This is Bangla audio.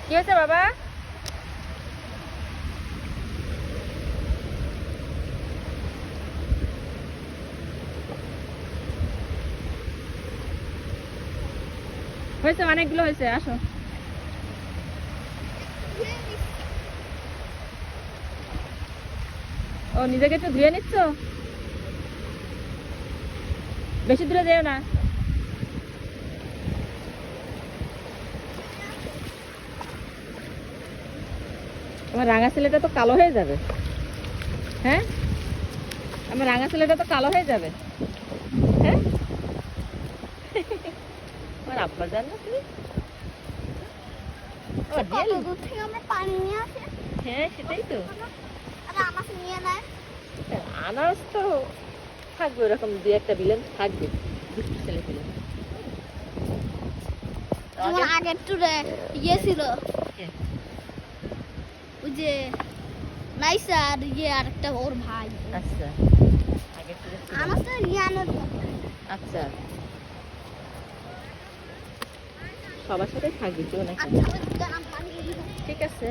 কি হয়েছে বাবা? হয়েছে, অনেকগুলো হয়েছে, আসো। ও নিজেকে একটু ধুয়ে নিচ্ছ? বেশি দূরে যেও না। আমার রাঙা ছেলেটা তো কালো হয়ে যাবে। হ্যাঁ, আমার রাঙা ছেলেটা তো কালো হয়ে যাবে। হ্যাঁ, আমার আব্বা জান না তুমি? আমার কত রিয়েলি? দূর থেকে আমরা পানি নিয়ে আসি হ্যাঁ, সেটাই তো। আর আমাকে নিয়ে নেয়। আনারস তো থাকবে, ওরকম দুই একটা বিলেন থাকবে, দুটো ছেলে পেলে। আমার আগের টুরে ইয়ে ছিল, কে? ওই যে নাইসা আর ইয়ে আরেকটা ওর ভাই। আচ্ছা, আগের থেকে ছিল। আমার তো রিয়ানের আচ্ছা, সবার সাথে থাকবি কেউ নাকি? আচ্ছা ওই দাম পানি ঠিক আছে।